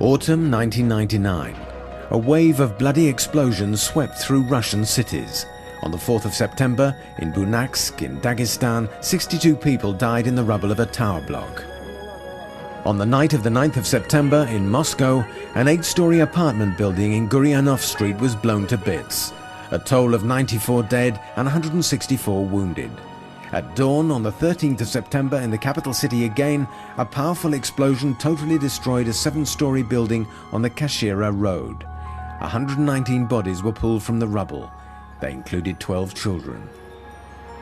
Autumn 1999. A wave of bloody explosions swept through Russian cities. On the 4th of September, in Bunaksk in Dagestan, 62 people died in the rubble of a tower block. On the night of the 9th of September, in Moscow, an 8-story apartment building in Guryanov Street was blown to bits. A toll of 94 dead and 164 wounded. At dawn on the 13th of September in the capital city again, a powerful explosion totally destroyed a 7-story building on the Kashira Road. 119 bodies were pulled from the rubble. They included 12 children.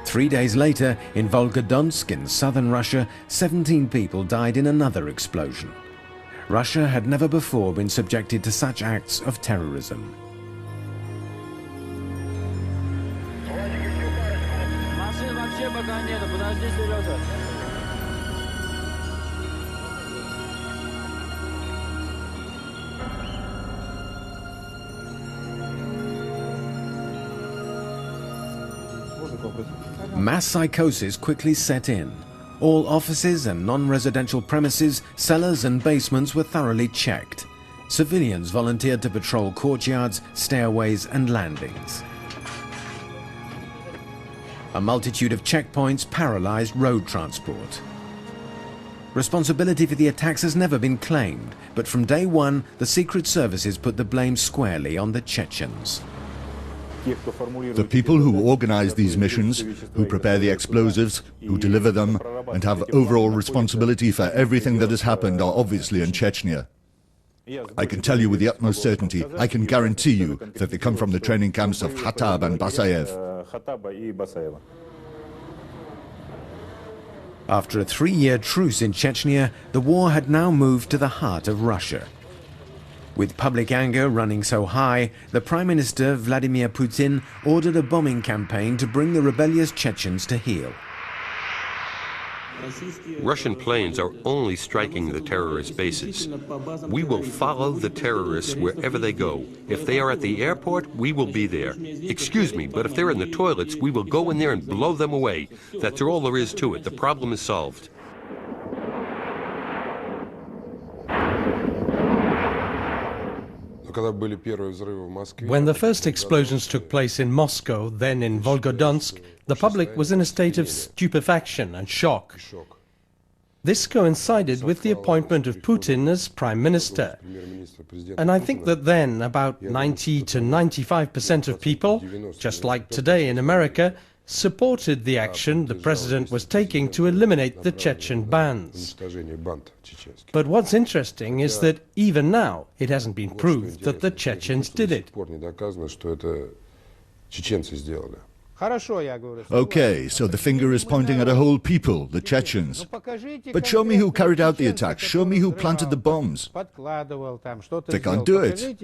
3 days later, in Volgodonsk in southern Russia, 17 people died in another explosion. Russia had never before been subjected to such acts of terrorism. Mass psychosis quickly set in. All offices and non-residential premises, cellars and basements were thoroughly checked. Civilians volunteered to patrol courtyards, stairways and landings. A multitude of checkpoints paralyzed road transport. Responsibility for the attacks has never been claimed, but from day one, the secret services put the blame squarely on the Chechens. The people who organize these missions, who prepare the explosives, who deliver them, and have overall responsibility for everything that has happened are obviously in Chechnya. I can tell you with the utmost certainty, I can guarantee you that they come from the training camps of Khatab and Basayev. After a 3-year truce in Chechnya, the war had now moved to the heart of Russia. With public anger running so high, the Prime Minister Vladimir Putin ordered a bombing campaign to bring the rebellious Chechens to heel. Russian planes are only striking the terrorist bases. We will follow the terrorists wherever they go. If they are at the airport, we will be there. Excuse me, but if they're in the toilets, we will go in there and blow them away. That's all there is to it. The problem is solved. When the first explosions took place in Moscow, then in Volgodonsk, the public was in a state of stupefaction and shock. This coincided with the appointment of Putin as Prime Minister. And I think that then about 90 to 95% of people, just like today in America, supported the action the president was taking to eliminate the Chechen bands. But what's interesting is that even now it hasn't been proved that the Chechens did it. Okay, so the finger is pointing at a whole people, the Chechens. But show me who carried out the attack, show me who planted the bombs. They can't do it.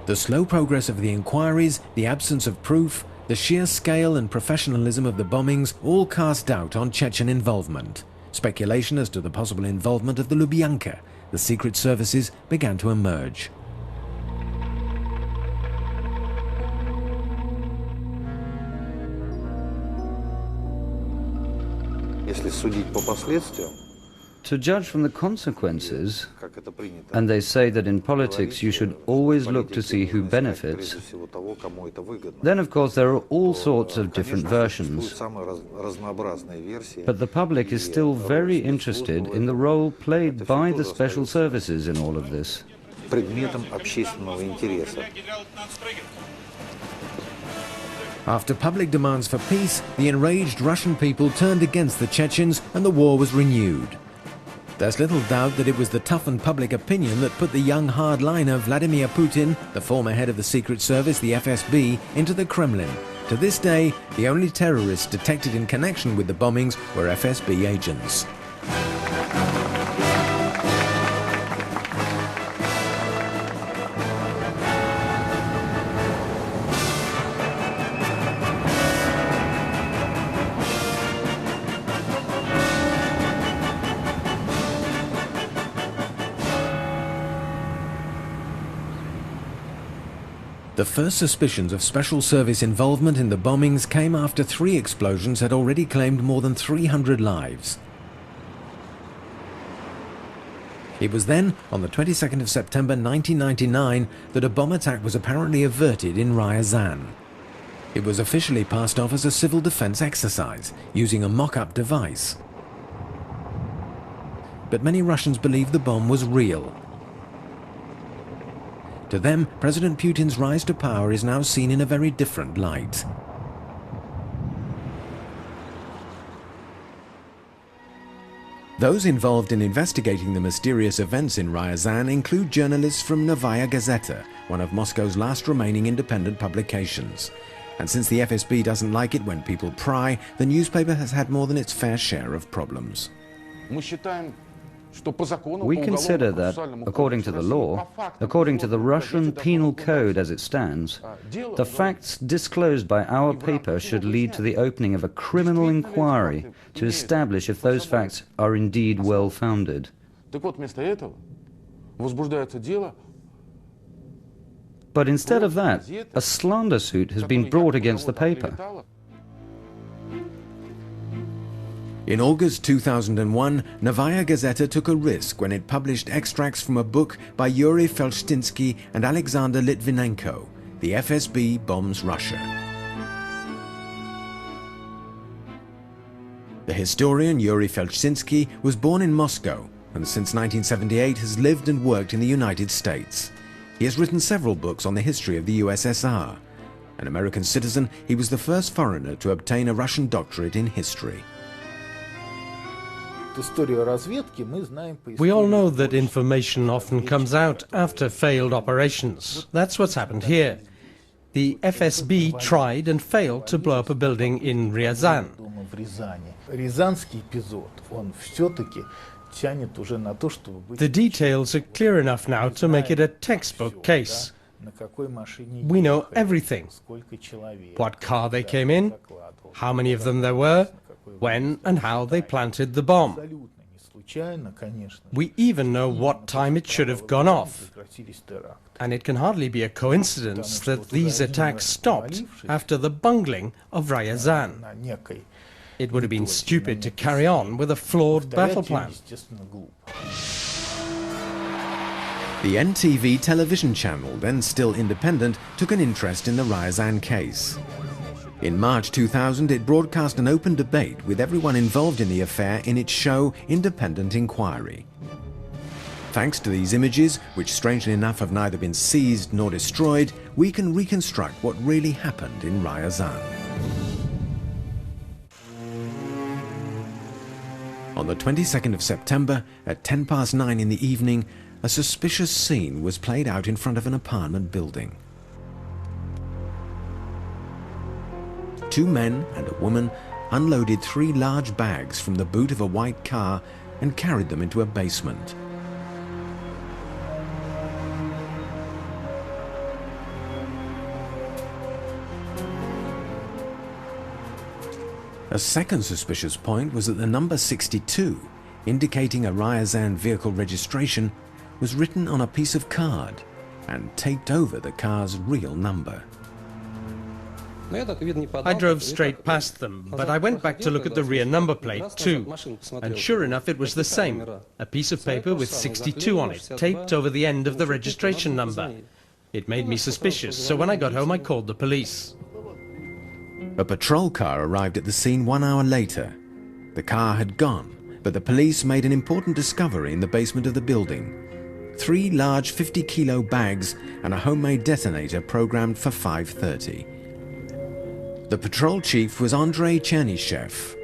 The slow progress of the inquiries, the absence of proof, the sheer scale and professionalism of the bombings all cast doubt on Chechen involvement. Speculation as to the possible involvement of the Lubyanka, the secret services, began to emerge. To judge from the consequences, and they say that in politics you should always look to see who benefits, then of course there are all sorts of different versions. But the public is still very interested in the role played by the special services in all of this. After public demands for peace, the enraged Russian people turned against the Chechens and the war was renewed. There's little doubt that it was the toughened public opinion that put the young hardliner Vladimir Putin, the former head of the Secret Service, the FSB, into the Kremlin. To this day, the only terrorists detected in connection with the bombings were FSB agents. The first suspicions of special service involvement in the bombings came after 3 explosions had already claimed more than 300 lives. It was then, on the 22nd of September 1999, that a bomb attack was apparently averted in Ryazan. It was officially passed off as a civil defense exercise, using a mock-up device. But many Russians believed the bomb was real. To them, President Putin's rise to power is now seen in a very different light. Those involved in investigating the mysterious events in Ryazan include journalists from Novaya Gazeta, one of Moscow's last remaining independent publications. And since the FSB doesn't like it when people pry, the newspaper has had more than its fair share of problems. We consider that, according to the law, according to the Russian Penal Code as it stands, the facts disclosed by our paper should lead to the opening of a criminal inquiry to establish if those facts are indeed well-founded. But instead of that, a slander suit has been brought against the paper. In August 2001, Novaya Gazeta took a risk when it published extracts from a book by Yuri Felshtinsky and Alexander Litvinenko, The FSB Bombs Russia. The historian Yuri Felshtinsky was born in Moscow and since 1978 has lived and worked in the United States. He has written several books on the history of the USSR. An American citizen, he was the first foreigner to obtain a Russian doctorate in history. We all know that information often comes out after failed operations. That's what's happened here. The FSB tried and failed to blow up a building in Ryazan. The details are clear enough now to make it a textbook case. We know everything. What car they came in, how many of them there were, when and how they planted the bomb. We even know what time it should have gone off. And it can hardly be a coincidence that these attacks stopped after the bungling of Ryazan. It would have been stupid to carry on with a flawed battle plan. The NTV television channel, then still independent, took an interest in the Ryazan case. In March 2000, it broadcast an open debate with everyone involved in the affair in its show Independent Inquiry. Thanks to these images, which strangely enough have neither been seized nor destroyed, we can reconstruct what really happened in Ryazan. On the 22nd of September, at 9:10 in the evening, a suspicious scene was played out in front of an apartment building. Two men and a woman unloaded 3 large bags from the boot of a white car and carried them into a basement. A second suspicious point was that the number 62, indicating a Ryazan vehicle registration, was written on a piece of card and taped over the car's real number. I drove straight past them, but I went back to look at the rear number plate too, and sure enough it was the same, a piece of paper with 62 on it, taped over the end of the registration number. It made me suspicious, so when I got home I called the police. A patrol car arrived at the scene 1 hour later. The car had gone, but the police made an important discovery in the basement of the building. 3 large 50-kilo bags and a homemade detonator programmed for 5:30. The patrol chief was Andrei Chernyshev.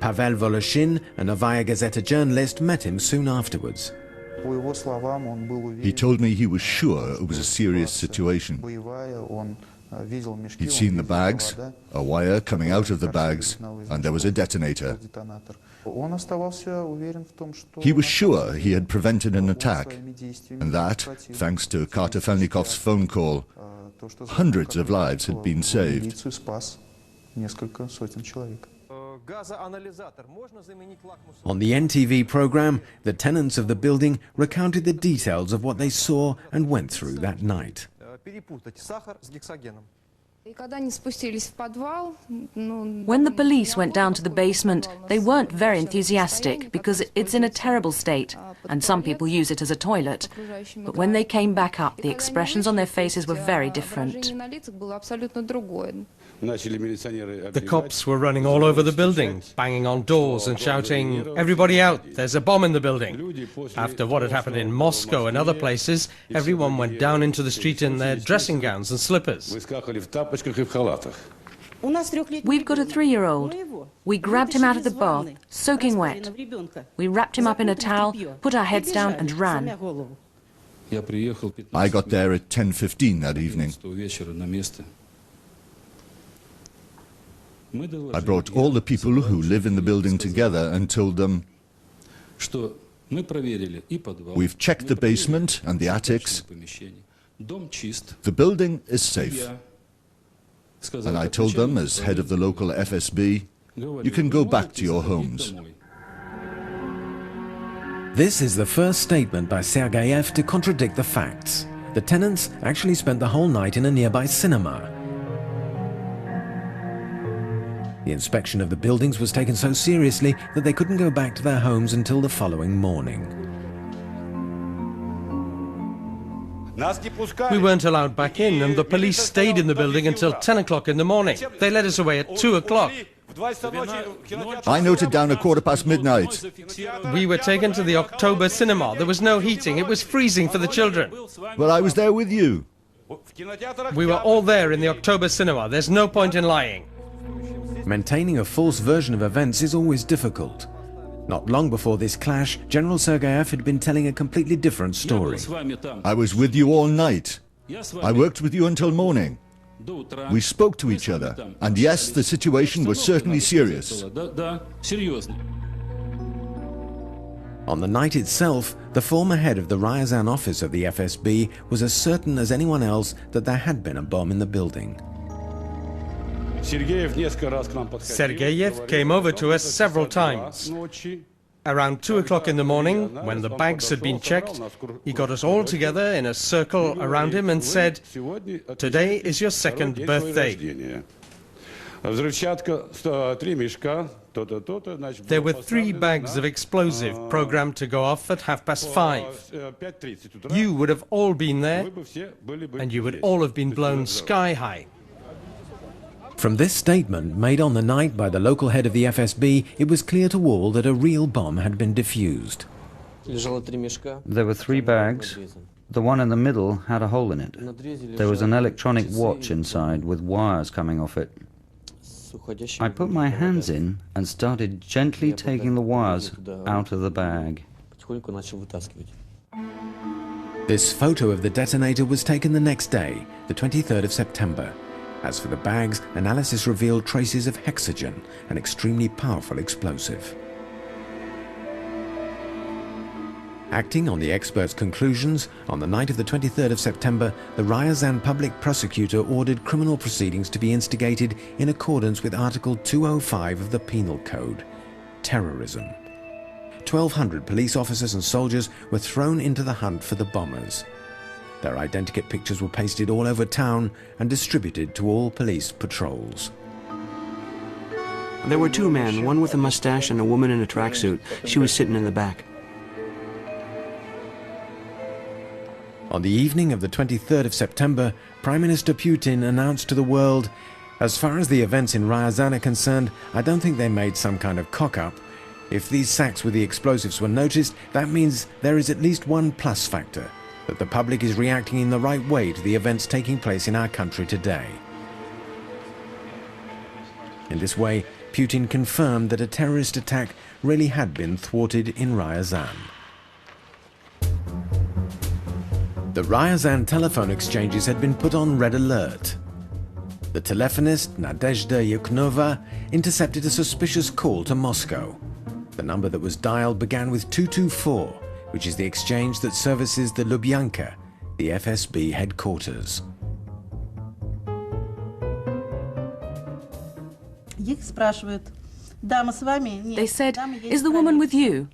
Pavel Voloshin, a Novaya Gazeta journalist, met him soon afterwards. He told me he was sure it was a serious situation. He'd seen the bags, a wire coming out of the bags, and there was a detonator. He was sure he had prevented an attack, and that, thanks to Kartofelnikov's phone call, hundreds of lives had been saved. On the NTV program, the tenants of the building recounted the details of what they saw and went through that night. When the police went down to the basement, they weren't very enthusiastic because it's in a terrible state, and some people use it as a toilet. But when they came back up, the expressions on their faces were very different. The cops were running all over the building, banging on doors and shouting, "Everybody out, there's a bomb in the building." After what had happened in Moscow and other places, everyone went down into the street in their dressing gowns and slippers. We've got a 3-year-old. We grabbed him out of the bath, soaking wet. We wrapped him up in a towel, put our heads down and ran. I got there at 10:15 that evening. I brought all the people who live in the building together and told them, "We've checked the basement and the attics. The building is safe." And I told them, as head of the local FSB, "You can go back to your homes." This is the first statement by Sergeyev to contradict the facts. The tenants actually spent the whole night in a nearby cinema. The inspection of the buildings was taken so seriously that they couldn't go back to their homes until the following morning. We weren't allowed back in, and the police stayed in the building until 10 o'clock in the morning. They let us away at 2 o'clock. I noted down midnight. We were taken to the October cinema. There was no heating. It was freezing for the children. Well, I was there with you. We were all there in the October cinema. There's no point in lying. Maintaining a false version of events is always difficult. Not long before this clash, General Sergeyev had been telling a completely different story. I was with you all night. I worked with you until morning. We spoke to each other, and yes, the situation was certainly serious. On the night itself, the former head of the Ryazan office of the FSB was as certain as anyone else that there had been a bomb in the building. Sergeyev came over to us several times. Around 2 o'clock in the morning, when the bags had been checked, he got us all together in a circle around him and said, "Today is your second birthday." There were 3 bags of explosive programmed to go off at 5:30. You would have all been there, and you would all have been blown sky high. From this statement made on the night by the local head of the FSB, it was clear to all that a real bomb had been defused. There were 3 bags. The one in the middle had a hole in it. There was an electronic watch inside with wires coming off it. I put my hands in and started gently taking the wires out of the bag. This photo of the detonator was taken the next day, the 23rd of September. As for the bags, analysis revealed traces of hexogen, an extremely powerful explosive. Acting on the experts' conclusions, on the night of the 23rd of September, the Ryazan public prosecutor ordered criminal proceedings to be instigated in accordance with Article 205 of the Penal Code, terrorism. 1,200 police officers and soldiers were thrown into the hunt for the bombers. Their identikit pictures were pasted all over town and distributed to all police patrols. There were 2 men, one with a mustache and a woman in a tracksuit. She was sitting in the back. On the evening of the 23rd of September, Prime Minister Putin announced to the world, "As far as the events in Ryazan are concerned, I don't think they made some kind of cock-up. If these sacks with the explosives were noticed, that means there is at least one plus factor, that the public is reacting in the right way to the events taking place in our country today." In this way, Putin confirmed that a terrorist attack really had been thwarted in Ryazan. The Ryazan telephone exchanges had been put on red alert. The telephonist, Nadezhda Yuknova, intercepted a suspicious call to Moscow. The number that was dialed began with 224, which is the exchange that services the Lubyanka, the FSB headquarters. They said, "Is the woman with you?"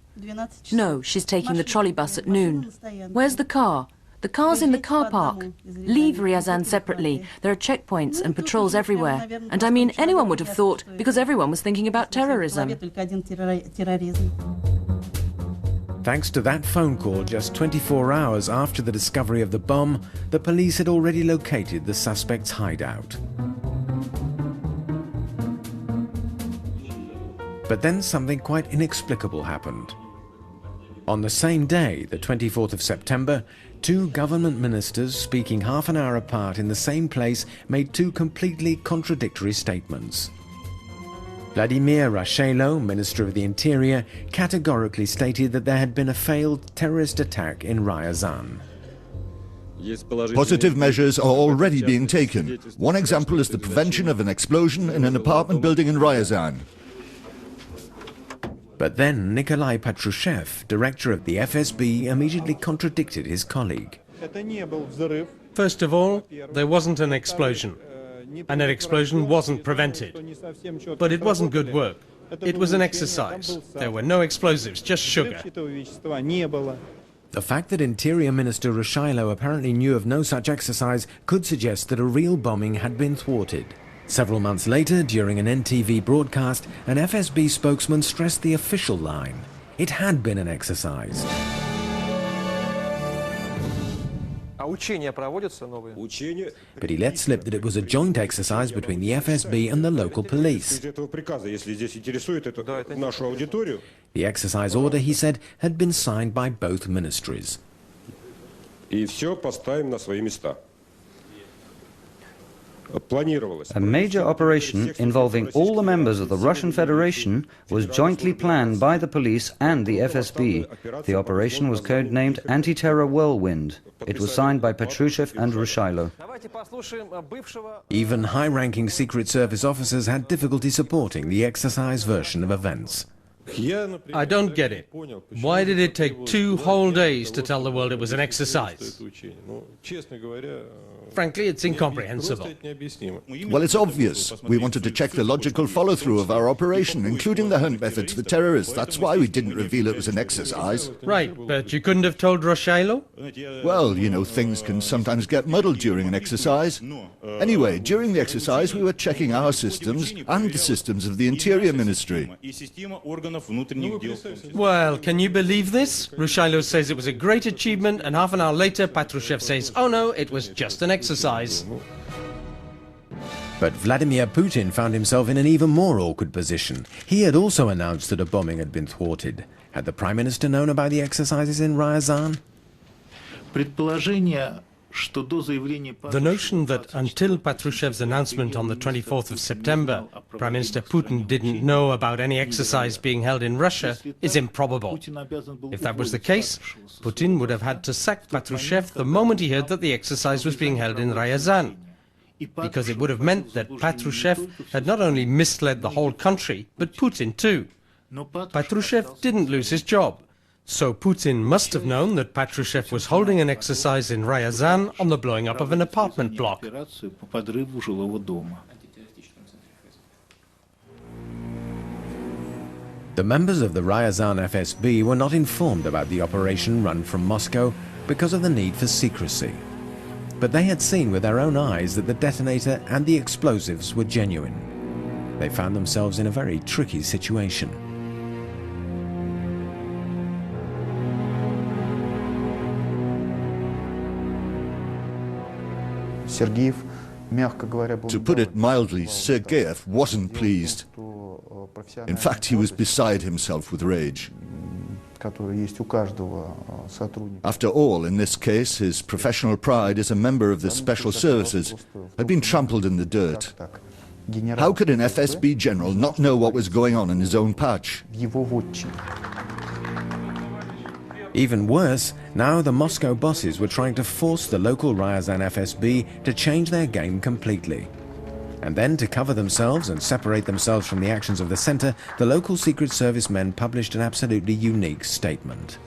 "No, she's taking the trolley bus at noon." "Where's the car?" The cars in the car park. Leave Ryazan separately. There are checkpoints and patrols everywhere. And I mean, anyone would have thought, because everyone was thinking about terrorism. Thanks to that phone call just 24 hours after the discovery of the bomb, the police had already located the suspect's hideout. But then something quite inexplicable happened. On the same day, the 24th of September, two government ministers speaking half an hour apart in the same place made two completely contradictory statements. Vladimir Rashelo, Minister of the Interior, categorically stated that there had been a failed terrorist attack in Ryazan. Positive measures are already being taken. One example is the prevention of an explosion in an apartment building in Ryazan. But then Nikolai Patrushev, director of the FSB, immediately contradicted his colleague. First of all, there wasn't an explosion. And an explosion wasn't prevented. But it wasn't good work. It was an exercise. There were no explosives, just sugar. The fact that Interior Minister Rushailo apparently knew of no such exercise could suggest that a real bombing had been thwarted. Several months later, during an NTV broadcast, an FSB spokesman stressed the official line. It had been an exercise. But he let slip that it was a joint exercise between the FSB and the local police. The exercise order, he said, had been signed by both ministries. A major operation involving all the members of the Russian Federation was jointly planned by the police and the FSB. The operation was codenamed Anti-Terror Whirlwind. It was signed by Patrushev and Rushailo. Even high-ranking Secret Service officers had difficulty supporting the exercise version of events. I don't get it. Why did it take 2 whole days to tell the world it was an exercise? Frankly, it's incomprehensible. Well, it's obvious. We wanted to check the logical follow-through of our operation, including the hunt methods for terrorists. That's why we didn't reveal it was an exercise. Right, but you couldn't have told Rushailo? Well, you know, things can sometimes get muddled during an exercise. Anyway, during the exercise, we were checking our systems and the systems of the Interior Ministry. Well, can you believe this? Rushailo says it was a great achievement, and half an hour later, Patrushev says, oh no, it was just an exercise. But Vladimir Putin found himself in an even more awkward position. He had also announced that a bombing had been thwarted. Had the Prime Minister known about the exercises in Ryazan? The notion that until Patrushev's announcement on the 24th of September, Prime Minister Putin didn't know about any exercise being held in Russia is improbable. If that was the case, Putin would have had to sack Patrushev the moment he heard that the exercise was being held in Ryazan, because it would have meant that Patrushev had not only misled the whole country, but Putin too. Patrushev didn't lose his job. So Putin must have known that Patrushev was holding an exercise in Ryazan on the blowing up of an apartment block. The members of the Ryazan FSB were not informed about the operation run from Moscow because of the need for secrecy. But they had seen with their own eyes that the detonator and the explosives were genuine. They found themselves in a very tricky situation. To put it mildly, Sergeyev wasn't pleased. In fact, he was beside himself with rage. After all, in this case, his professional pride as a member of the Special Services had been trampled in the dirt. How could an FSB general not know what was going on in his own patch? Even worse, now the Moscow bosses were trying to force the local Ryazan FSB to change their game completely. And then, to cover themselves and separate themselves from the actions of the center, the local Secret Service men published an absolutely unique statement.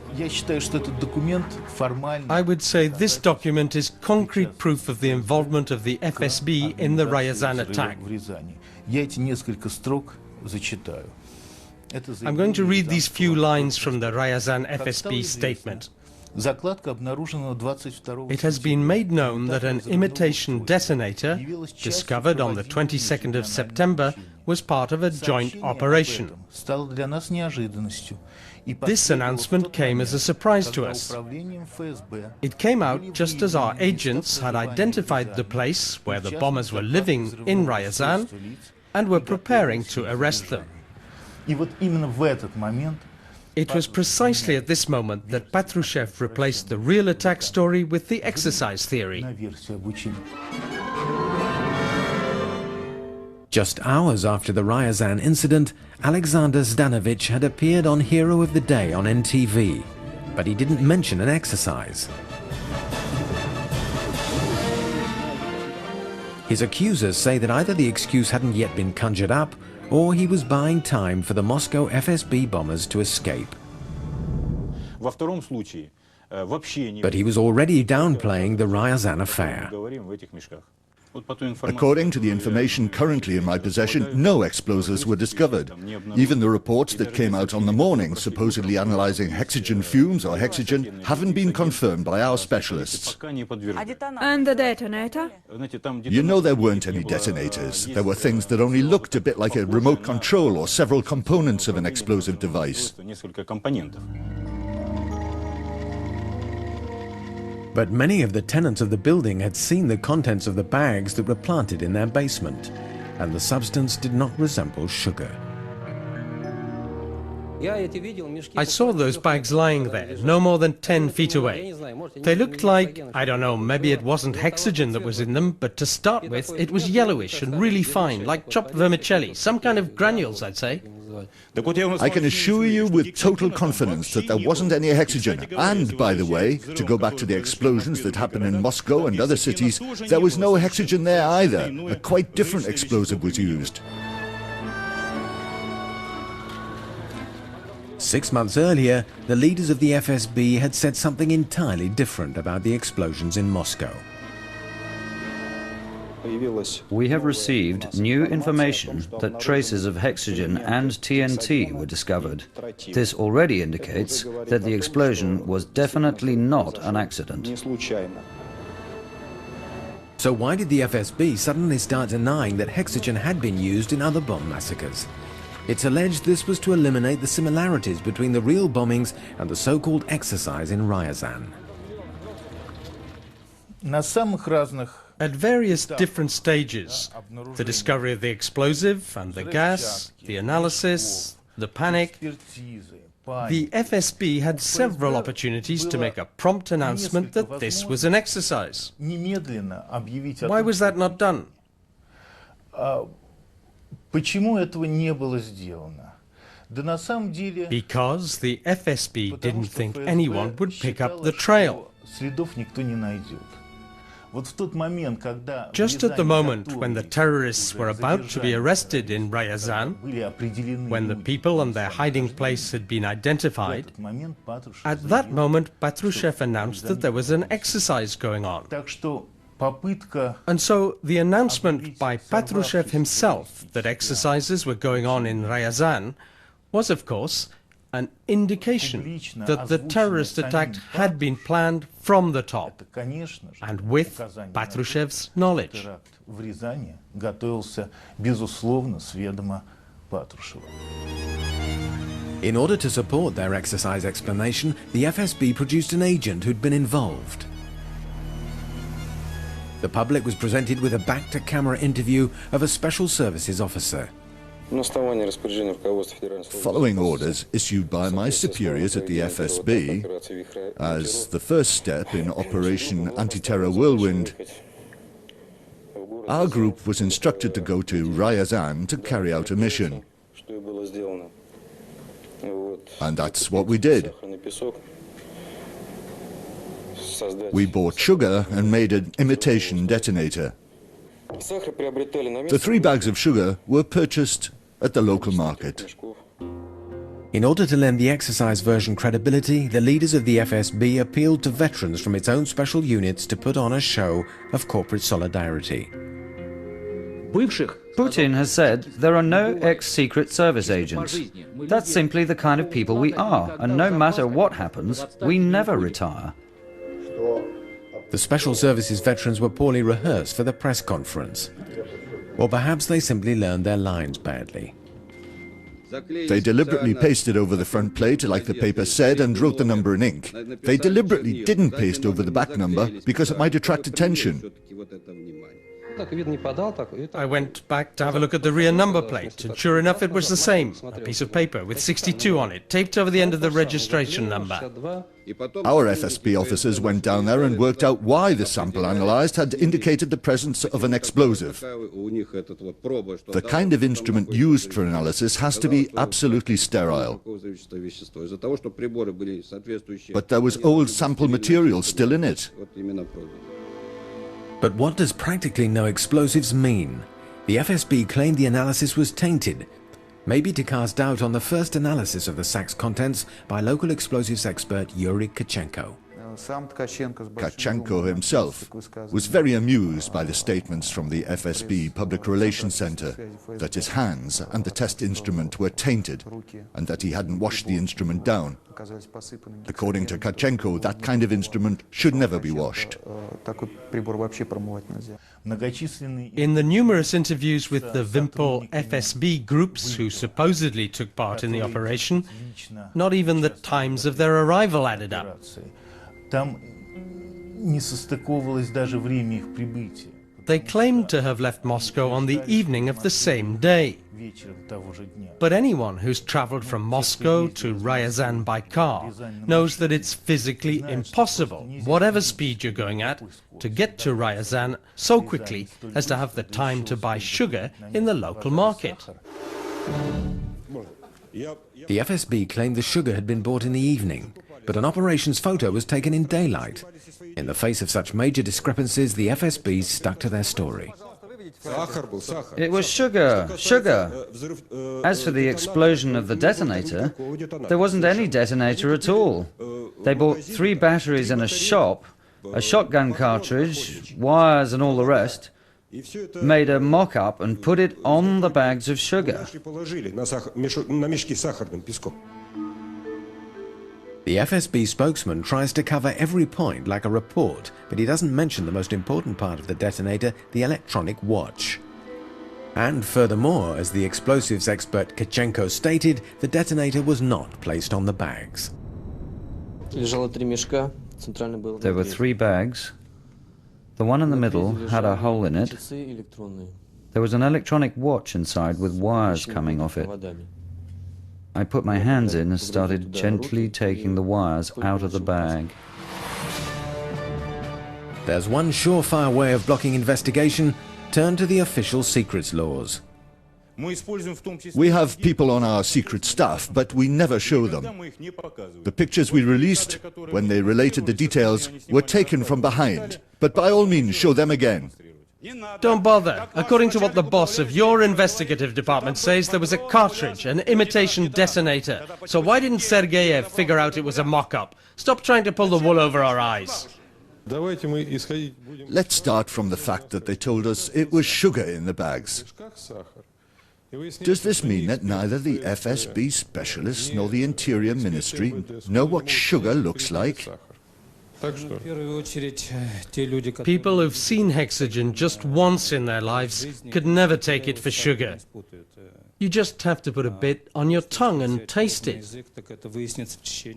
I would say this document is concrete proof of the involvement of the FSB in the Ryazan attack. I'm going to read these few lines from the Ryazan FSB statement. It has been made known that an imitation detonator, discovered on the 22nd of September, was part of a joint operation. This announcement came as a surprise to us. It came out just as our agents had identified the place where the bombers were living in Ryazan and were preparing to arrest them. It was precisely at this moment that Patrushev replaced the real attack story with the exercise theory. Just hours after the Ryazan incident, Alexander Zdanovich had appeared on Hero of the Day on NTV, but he didn't mention an exercise. His accusers say that either the excuse hadn't yet been conjured up, or he was buying time for the Moscow FSB bombers to escape. But he was already downplaying the Ryazan affair. According to the information currently in my possession, no explosives were discovered. Even the reports that came out on the morning, supposedly analyzing hexogen fumes or hexogen, haven't been confirmed by our specialists. And the detonator? You know, there weren't any detonators. There were things that only looked a bit like a remote control or several components of an explosive device. But many of the tenants of the building had seen the contents of the bags that were planted in their basement, and the substance did not resemble sugar. I saw those bags lying there, no more than 10 feet away. They looked like, I don't know, maybe it wasn't hexogen that was in them, but to start with, it was yellowish and really fine, like chopped vermicelli, some kind of granules, I'd say. I can assure you with total confidence that there wasn't any hexogen. And, by the way, to go back to the explosions that happened in Moscow and other cities, there was no hexogen there either. A quite different explosive was used. 6 months earlier, the leaders of the FSB had said something entirely different about the explosions in Moscow. We have received new information that traces of hexogen and TNT were discovered. This already indicates that the explosion was definitely not an accident. So why did the FSB suddenly start denying that hexogen had been used in other bomb massacres? It's alleged this was to eliminate the similarities between the real bombings and the so-called exercise in Ryazan. At various different stages, the discovery of the explosive and the gas, the analysis, the panic, the FSB had several opportunities to make a prompt announcement that this was an exercise. Why was that not done? Because the FSB didn't think anyone would pick up the trail. Just at the moment when the terrorists were about to be arrested in Ryazan, when the people and their hiding place had been identified, at that moment Patrushev announced that there was an exercise going on. And so the announcement by Patrushev himself that exercises were going on in Ryazan was, of course, an indication that the terrorist attack had been planned from the top, and with Patrushev's knowledge. In order to support their exercise explanation, the FSB produced an agent who'd been involved. The public was presented with a back-to-camera interview of a special services officer. Following orders issued by my superiors at the FSB, as the first step in Operation Anti-Terror Whirlwind, our group was instructed to go to Ryazan to carry out a mission. And that's what we did. We bought sugar and made an imitation detonator. The 3 bags of sugar were purchased at the local market. In order to lend the exercise version credibility, the leaders of the FSB appealed to veterans from its own special units to put on a show of corporate solidarity. Putin has said there are no ex-secret service agents. That's simply the kind of people we are, and no matter what happens, we never retire. The Special Services veterans were poorly rehearsed for the press conference. Or perhaps they simply learned their lines badly. They deliberately pasted over the front plate like the paper said and wrote the number in ink. They deliberately didn't paste over the back number because it might attract attention. I went back to have a look at the rear number plate, and sure enough it was the same. A piece of paper with 62 on it, taped over the end of the registration number. Our FSB officers went down there and worked out why the sample analysed had indicated the presence of an explosive. The kind of instrument used for analysis has to be absolutely sterile. But there was old sample material still in it. But what does practically no explosives mean? The FSB claimed the analysis was tainted, maybe to cast doubt on the first analysis of the sack's contents by local explosives expert Yuri Tkachenko. Tkachenko himself was very amused by the statements from the FSB Public Relations Center that his hands and the test instrument were tainted and that he hadn't washed the instrument down. According to Tkachenko, that kind of instrument should never be washed. In the numerous interviews with the Wimpel FSB groups who supposedly took part in the operation, not even the times of their arrival added up. They claimed to have left Moscow on the evening of the same day. But anyone who's traveled from Moscow to Ryazan by car knows that it's physically impossible, whatever speed you're going at, to get to Ryazan so quickly as to have the time to buy sugar in the local market. The FSB claimed the sugar had been bought in the evening, but an operations photo was taken in daylight. In the face of such major discrepancies, the FSB stuck to their story. It was sugar, sugar. As for the explosion of the detonator, there wasn't any detonator at all. They bought 3 batteries in a shop, a shotgun cartridge, wires and all the rest, made a mock-up and put it on the bags of sugar. The FSB spokesman tries to cover every point like a report, but he doesn't mention the most important part of the detonator, the electronic watch. And furthermore, as the explosives expert Tkachenko stated, the detonator was not placed on the bags. There were 3 bags. The one in the middle had a hole in it. There was an electronic watch inside with wires coming off it. I put my hands in and started gently taking the wires out of the bag. There's one surefire way of blocking investigation: turn to the official secrets laws. We have people on our secret staff, but we never show them. The pictures we released, when they related the details, were taken from behind. But by all means, show them again. Don't bother. According to what the boss of your investigative department says, there was a cartridge, an imitation detonator. So why didn't Sergeyev figure out it was a mock-up? Stop trying to pull the wool over our eyes. Let's start from the fact that they told us it was sugar in the bags. Does this mean that neither the FSB specialists nor the Interior Ministry know what sugar looks like? People who've seen hexogen just once in their lives could never take it for sugar. You just have to put a bit on your tongue and taste it.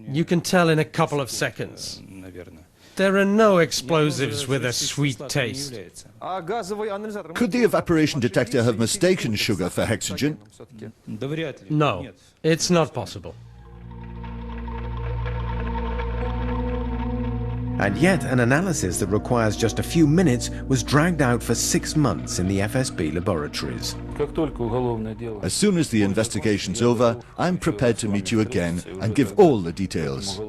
You can tell in a couple of seconds. There are no explosives with a sweet taste. Could the evaporation detector have mistaken sugar for hexogen? No, it's not possible. And yet an analysis that requires just a few minutes was dragged out for 6 months in the FSB laboratories. As soon as the investigation's over, I'm prepared to meet you again and give all the details.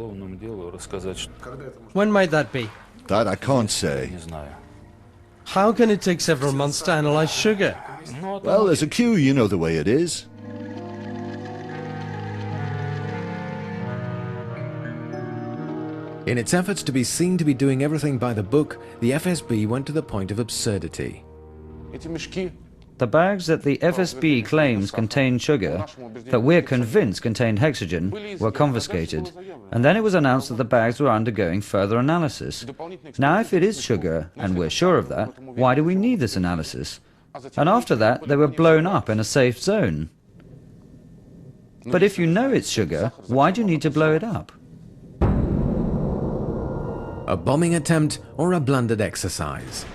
When might that be? That I can't say. How can it take several months to analyze sugar? Well, there's a queue, you know the way it is. In its efforts to be seen to be doing everything by the book, the FSB went to the point of absurdity. The bags that the FSB claims contained sugar, that we're convinced contained hexogen, were confiscated, and then it was announced that the bags were undergoing further analysis. Now, if it is sugar, and we're sure of that, why do we need this analysis? And after that, they were blown up in a safe zone. But if you know it's sugar, why do you need to blow it up? A bombing attempt or a blundered exercise?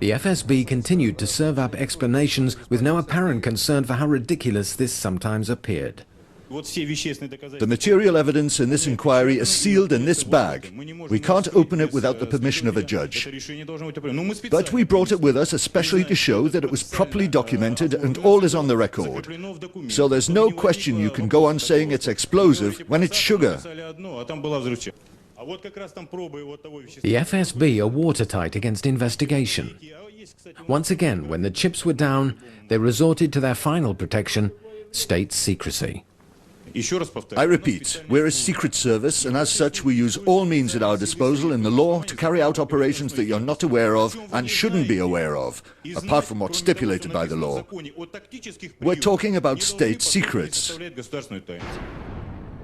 The FSB continued to serve up explanations with no apparent concern for how ridiculous this sometimes appeared. The material evidence in this inquiry is sealed in this bag. We can't open it without the permission of a judge. But we brought it with us especially to show that it was properly documented and all is on the record. So there's no question you can go on saying it's explosive when it's sugar. The FSB are watertight against investigation. Once again, when the chips were down, they resorted to their final protection, state secrecy. I repeat, we're a secret service, and as such we use all means at our disposal in the law to carry out operations that you're not aware of and shouldn't be aware of, apart from what's stipulated by the law. We're talking about state secrets.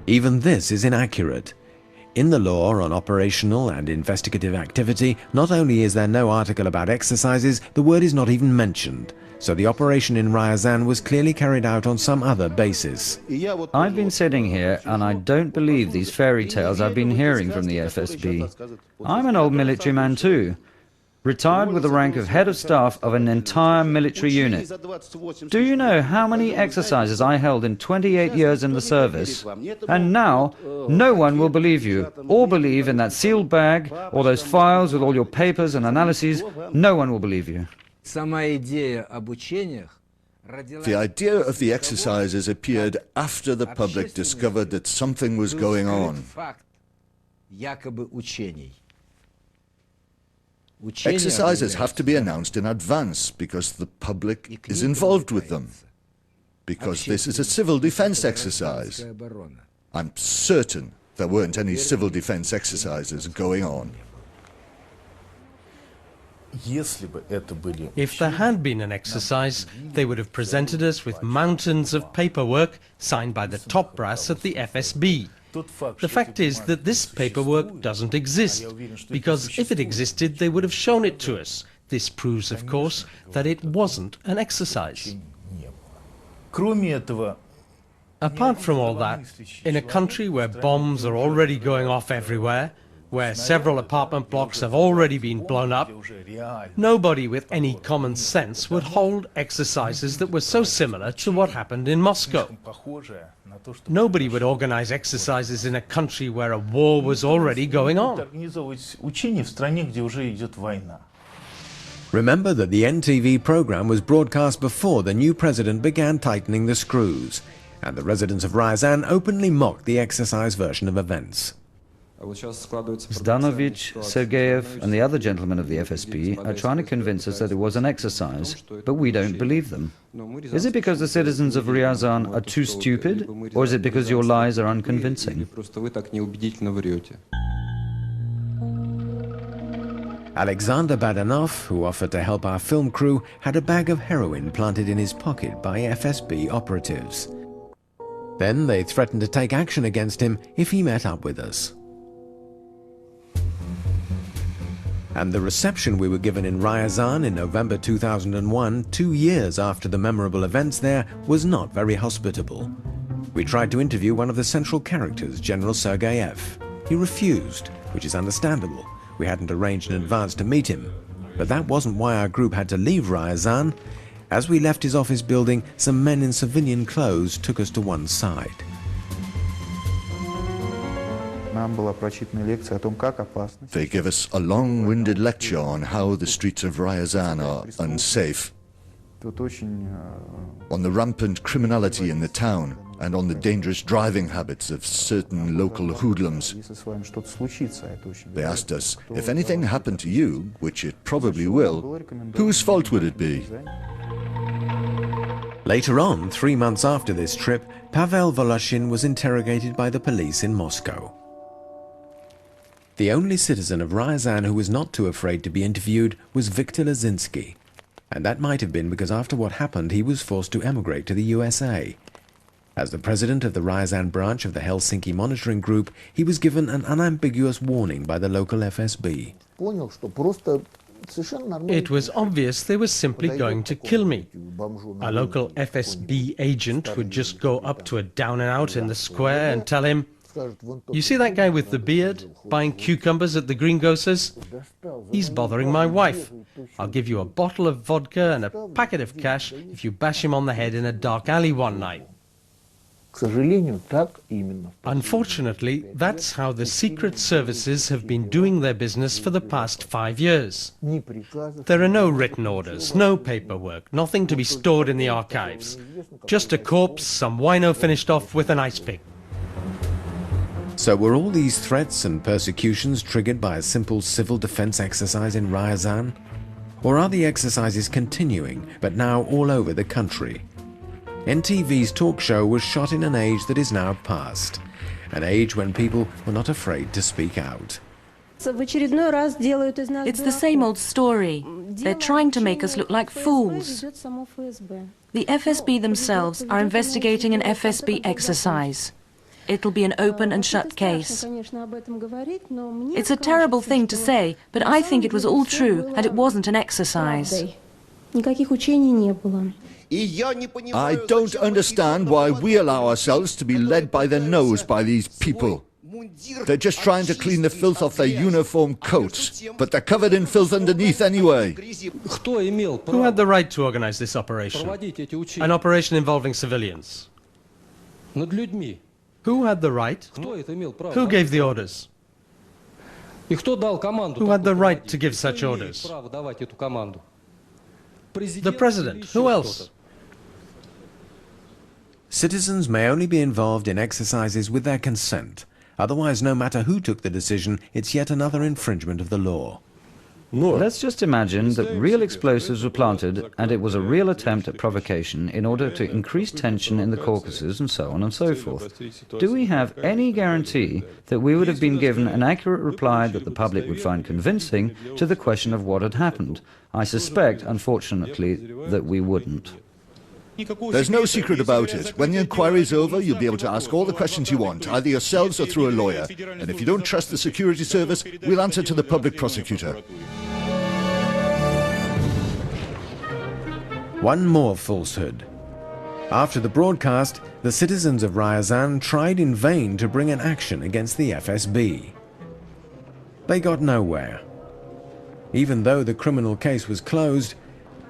Even this is inaccurate. In the law on operational and investigative activity, not only is there no article about exercises, the word is not even mentioned. So the operation in Ryazan was clearly carried out on some other basis. I've been sitting here and I don't believe these fairy tales I've been hearing from the FSB. I'm an old military man too, retired with the rank of head of staff of an entire military unit. Do you know how many exercises I held in 28 years in the service? And now, no one will believe you, or believe in that sealed bag, or those files with all your papers and analyses. No one will believe you. The idea of the exercises appeared after the public discovered that something was going on. Exercises have to be announced in advance because the public is involved with them. Because this is a civil defense exercise. I'm certain there weren't any civil defense exercises going on. If there had been an exercise, they would have presented us with mountains of paperwork signed by the top brass at the FSB. The fact is that this paperwork doesn't exist, because if it existed, they would have shown it to us. This proves, of course, that it wasn't an exercise. Apart from all that, in a country where bombs are already going off everywhere, where several apartment blocks have already been blown up, nobody with any common sense would hold exercises that were so similar to what happened in Moscow. Nobody would organize exercises in a country where a war was already going on. Remember that the NTV program was broadcast before the new president began tightening the screws, and the residents of Ryazan openly mocked the exercise version of events. Zdanovich, Sergeyev and the other gentlemen of the FSB are trying to convince us that it was an exercise, but we don't believe them. Is it because the citizens of Ryazan are too stupid, or is it because your lies are unconvincing? Alexander Badanov, who offered to help our film crew, had a bag of heroin planted in his pocket by FSB operatives. Then they threatened to take action against him if he met up with us. And the reception we were given in Ryazan in November 2001, 2 years after the memorable events there, was not very hospitable. We tried to interview one of the central characters, General Sergeyev. He refused, which is understandable. We hadn't arranged in advance to meet him. But that wasn't why our group had to leave Ryazan. As we left his office building, some men in civilian clothes took us to one side. They give us a long-winded lecture on how the streets of Ryazan are unsafe, on the rampant criminality in the town, and on the dangerous driving habits of certain local hoodlums. They asked us, if anything happened to you, which it probably will, whose fault would it be? Later on, 3 months after this trip, Pavel Voloshin was interrogated by the police in Moscow. The only citizen of Ryazan who was not too afraid to be interviewed was Viktor Lazinsky. And that might have been because after what happened, he was forced to emigrate to the USA. As the president of the Ryazan branch of the Helsinki monitoring group, he was given an unambiguous warning by the local FSB. It was obvious they were simply going to kill me. A local FSB agent would just go up to a down-and-out in the square and tell him, "You see that guy with the beard, buying cucumbers at the greengrocers? He's bothering my wife. I'll give you a bottle of vodka and a packet of cash if you bash him on the head in a dark alley one night." Unfortunately, that's how the secret services have been doing their business for the past 5 years. There are no written orders, no paperwork, nothing to be stored in the archives. Just a corpse some wino finished off with an ice pick. So were all these threats and persecutions triggered by a simple civil defense exercise in Ryazan? Or are the exercises continuing, but now all over the country? NTV's talk show was shot in an age that is now past, an age when people were not afraid to speak out. It's the same old story. They're trying to make us look like fools. The FSB themselves are investigating an FSB exercise. It'll be an open and shut case. It's a terrible thing to say, but I think it was all true and it wasn't an exercise. I don't understand why we allow ourselves to be led by the nose by these people. They're just trying to clean the filth off their uniform coats, but they're covered in filth underneath anyway. Who had the right to organize this operation? An operation involving civilians. Who had the right? Who gave the orders? Who had the right to give such orders? The president. Who else? Citizens may only be involved in exercises with their consent. Otherwise, no matter who took the decision, it's yet another infringement of the law. Let's just imagine that real explosives were planted and it was a real attempt at provocation in order to increase tension in the Caucasus and so on and so forth. Do we have any guarantee that we would have been given an accurate reply that the public would find convincing to the question of what had happened? I suspect, unfortunately, that we wouldn't. There's no secret about it. When the inquiry's over, you'll be able to ask all the questions you want, either yourselves or through a lawyer. And if you don't trust the security service, we'll answer to the public prosecutor. One more falsehood. After the broadcast, the citizens of Ryazan tried in vain to bring an action against the FSB. They got nowhere. Even though the criminal case was closed,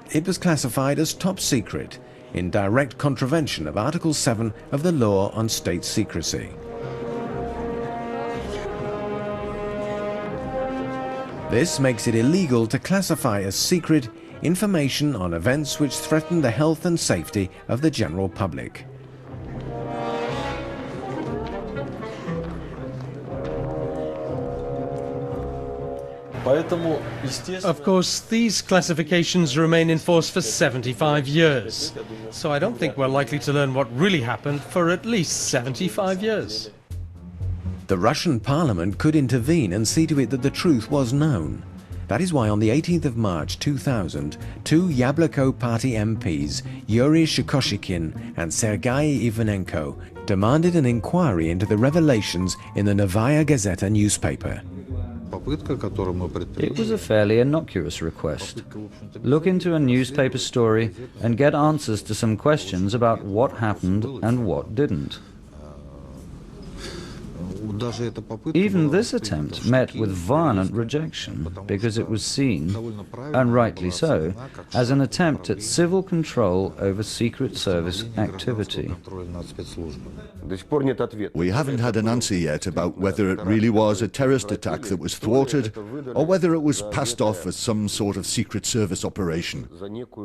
it was classified as top secret, in direct contravention of Article 7 of the Law on State Secrecy. This makes it illegal to classify as secret information on events which threaten the health and safety of the general public. Of course, these classifications remain in force for 75 years, so I don't think we're likely to learn what really happened for at least 75 years. The Russian parliament could intervene and see to it that the truth was known. That is why on the 18th of March 2000, two Yabloko party MPs, Yuri Shikoshikin and Sergei Litvinenko, demanded an inquiry into the revelations in the Novaya Gazeta newspaper. It was a fairly innocuous request. Look into a newspaper story and get answers to some questions about what happened and what didn't. Even this attempt met with violent rejection because it was seen, and rightly so, as an attempt at civil control over Secret Service activity. We haven't had an answer yet about whether it really was a terrorist attack that was thwarted or whether it was passed off as some sort of Secret Service operation,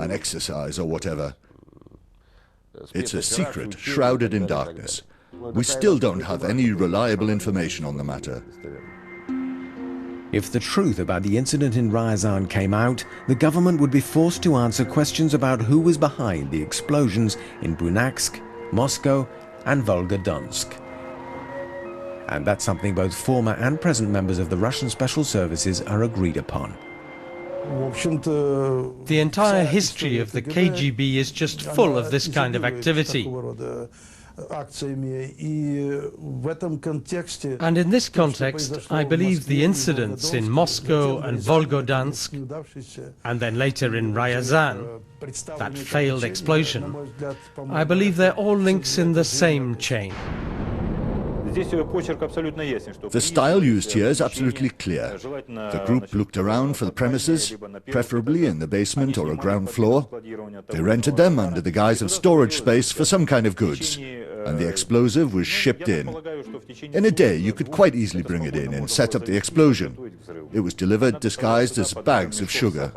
an exercise or whatever. It's a secret shrouded in darkness. We still don't have any reliable information on the matter. If the truth about the incident in Ryazan came out, the government would be forced to answer questions about who was behind the explosions in Bryansk, Moscow and Volgodonsk. And that's something both former and present members of the Russian special services are agreed upon. The entire history of the KGB is just full of this kind of activity. And in this context, I believe the incidents in Moscow and Volgodansk, and then later in Ryazan, that failed explosion, I believe they're all links in the same chain. The style used here is absolutely clear. The group looked around for the premises, preferably in the basement or a ground floor. They rented them under the guise of storage space for some kind of goods, and the explosive was shipped in. In a day, you could quite easily bring it in and set up the explosion. It was delivered disguised as bags of sugar.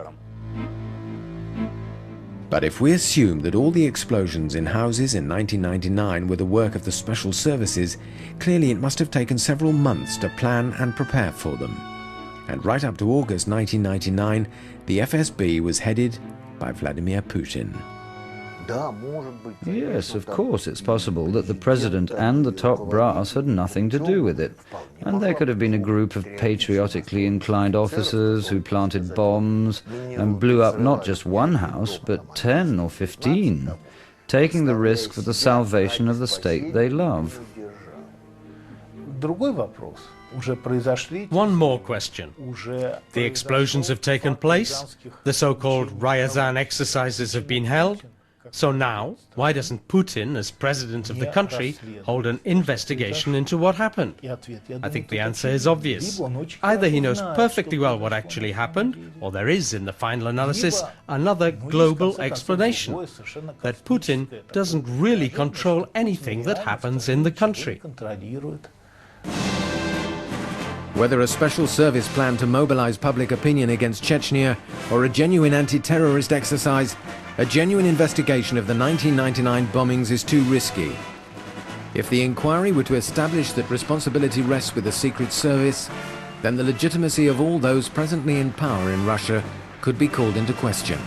But if we assume that all the explosions in houses in 1999 were the work of the special services, clearly it must have taken several months to plan and prepare for them. And right up to August 1999, the FSB was headed by Vladimir Putin. Yes, of course, it's possible that the president and the top brass had nothing to do with it. And there could have been a group of patriotically inclined officers who planted bombs and blew up not just one house, but 10 or 15, taking the risk for the salvation of the state they love. One more question. The explosions have taken place, the so-called Ryazan exercises have been held. So now, why doesn't Putin, as president of the country, hold an investigation into what happened? I think the answer is obvious. Either he knows perfectly well what actually happened, or there is, in the final analysis, another global explanation, that Putin doesn't really control anything that happens in the country. Whether a special service plan to mobilize public opinion against Chechnya or a genuine anti-terrorist exercise, a genuine investigation of the 1999 bombings is too risky. If the inquiry were to establish that responsibility rests with the Secret Service, then the legitimacy of all those presently in power in Russia could be called into question.